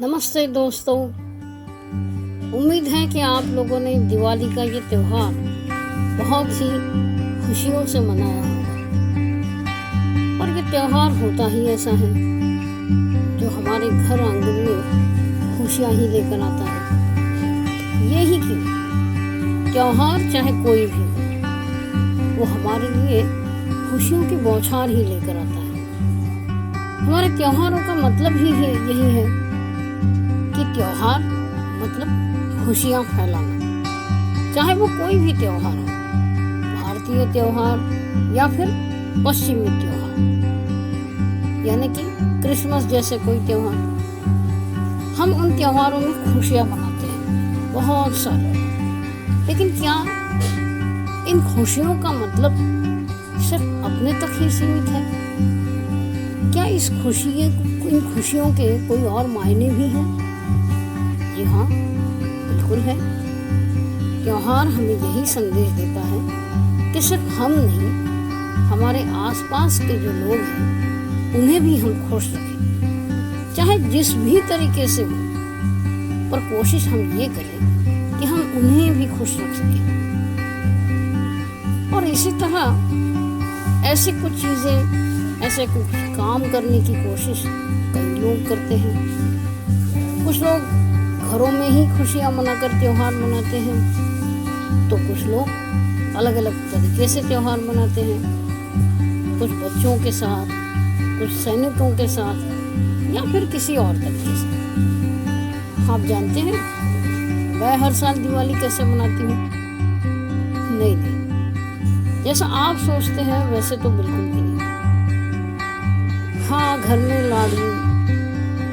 नमस्ते दोस्तों। उम्मीद है कि आप लोगों ने दिवाली का ये त्योहार बहुत ही खुशियों से मनाया होगा। और ये त्योहार होता ही ऐसा है जो हमारे घर आंगन में खुशियाँ ही लेकर आता है। ये ही क्यों, त्योहार चाहे कोई भी हो, वो हमारे लिए खुशियों की बौछार ही लेकर आता है। हमारे त्योहारों का मतलब ही यही है कि त्योहार मतलब खुशियाँ फैलाना, चाहे वो कोई भी त्योहार हो, भारतीय त्योहार या फिर पश्चिमी त्योहार, यानी कि क्रिसमस जैसे कोई त्योहार। हम उन त्योहारों में खुशियाँ मनाते हैं बहुत सारे, लेकिन क्या इन खुशियों का मतलब सिर्फ अपने तक ही सीमित है? क्या इन खुशियों के कोई और मायने भी हैं? जी हाँ, बिल्कुल है। त्योहार हमें यही संदेश देता है कि सिर्फ हम नहीं, हमारे आसपास के जो लोग हैं उन्हें भी हम खुश रखें, चाहे जिस भी तरीके से हो, पर कोशिश हम ये करें कि हम उन्हें भी खुश रख सकें। और इसी तरह ऐसी कुछ चीज़ें, ऐसे कुछ काम करने की कोशिश कई लोग करते हैं। कुछ लोग घरों में ही खुशियाँ मनाकर त्योहार मनाते हैं, तो कुछ लोग अलग अलग तरीके से त्योहार मनाते हैं, कुछ बच्चों के साथ, कुछ सैनिकों के साथ, या फिर किसी और तरीके से। आप जानते हैं मैं हर साल दिवाली कैसे मनाती हूँ? नहीं, जैसा आप सोचते हैं वैसे तो बिल्कुल भी नहीं। हाँ, घर में लाडू,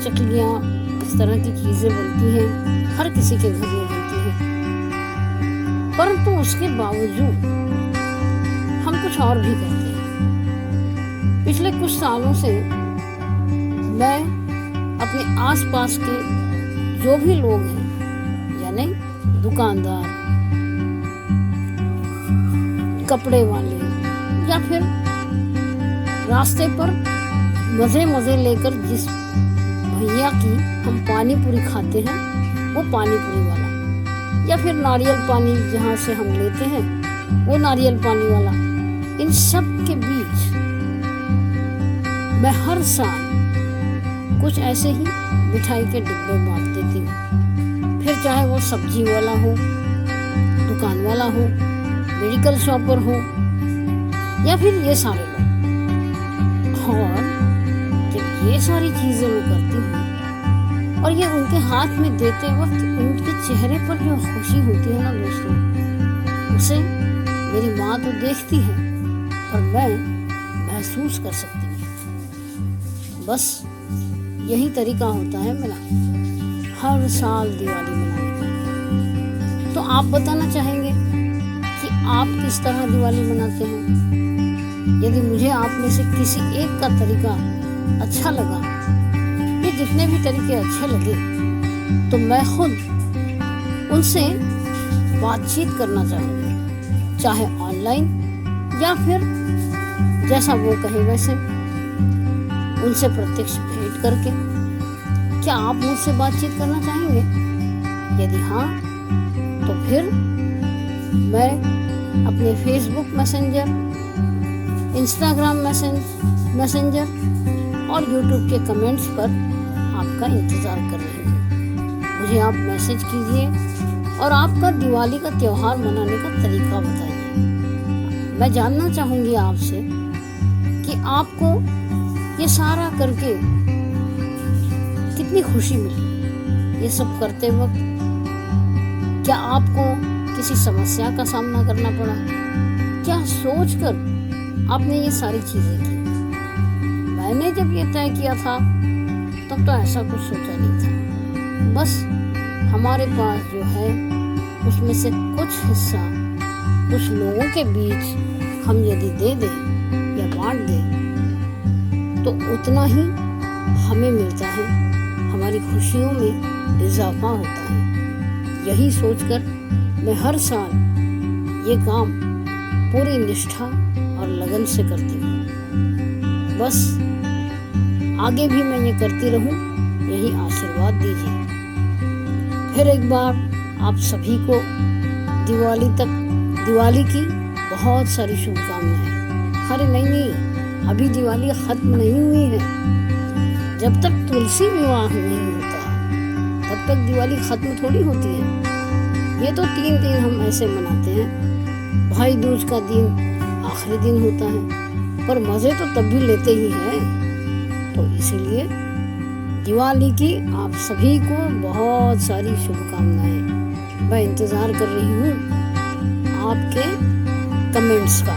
चकलियाँ, इस तरह की चीज़ें बनती हैं, हर किसी के घर में बनती हैं, परंतु उसके बावजूद हम कुछ और भी करते हैं। पिछले कुछ सालों से मैं अपने आसपास के जो भी लोग हैं, यानी दुकानदार, कपड़े वाले, या फिर रास्ते पर मज़े लेकर जिस भैया की हम पानी पूरी खाते हैं, वो पानी पूरी वाला, या फिर नारियल पानी जहाँ से हम लेते हैं वो नारियल पानी वाला, इन सब के बीच मैं हर साल कुछ ऐसे ही मिठाई के डिब्बे बांट देती हूँ। फिर चाहे वो सब्जी वाला हो, दुकान वाला हो, मेडिकल शॉपर हो, या फिर ये सारे लोग। और जब ये सारी चीज़ें मैं करती हूँ और ये उनके हाथ में देते वक्त उनके चेहरे पर जो खुशी होती है ना दोस्तों, उसे मेरी माँ तो देखती है और मैं महसूस कर सकती हूँ। बस यही तरीका होता है मेरा हर साल दिवाली मनाने का। तो आप बताना चाहेंगे कि आप किस तरह दिवाली मनाते हैं? यदि मुझे आप में से किसी एक का तरीका अच्छा लगा, ये जितने भी तरीके अच्छे लगे, तो मैं खुद उनसे बातचीत करना चाहूँगी, चाहे ऑनलाइन या फिर जैसा वो कहे वैसे, उनसे प्रत्यक्ष भेंट करके। क्या आप मुझसे बातचीत करना चाहेंगे? यदि हाँ, तो फिर मैं अपने फेसबुक मैसेंजर, इंस्टाग्राम मैसेंजर और यूट्यूब के कमेंट्स पर आपका इंतज़ार कर रही हूँ। मुझे आप मैसेज कीजिए और आपका दिवाली का त्योहार मनाने का तरीका बताइए। मैं जानना चाहूँगी आपसे कि आपको ये सारा करके कितनी खुशी मिली। ये सब करते वक्त क्या आपको किसी समस्या का सामना करना पड़ा? क्या सोचकर आपने ये सारी चीज़ें की? मैंने जब ये तय किया था तब तो ऐसा कुछ सोचा नहीं था। बस हमारे पास जो है उसमें से कुछ हिस्सा कुछ लोगों के बीच हम यदि दे दें या बांट दें, तो उतना ही हमें मिलता है, हमारी खुशियों में इजाफा होता है। यही सोचकर मैं हर साल ये काम पूरी निष्ठा और लगन से करती हूँ। बस आगे भी मैं ये करती रहूं, यही आशीर्वाद दीजिए। फिर एक बार आप सभी को दिवाली की बहुत सारी शुभकामनाएं। अरे नहीं, अभी दिवाली खत्म नहीं हुई है। जब तक तुलसी विवाह नहीं होता तब तक दिवाली खत्म थोड़ी होती है। ये तो 3 दिन हम ऐसे मनाते हैं। भाई दूज का दिन आखिरी दिन होता है, पर मजे तो तब भी लेते ही हैं। तो इसीलिए दिवाली की आप सभी को बहुत सारी शुभकामनाएं। मैं इंतजार कर रही हूँ आपके कमेंट्स का।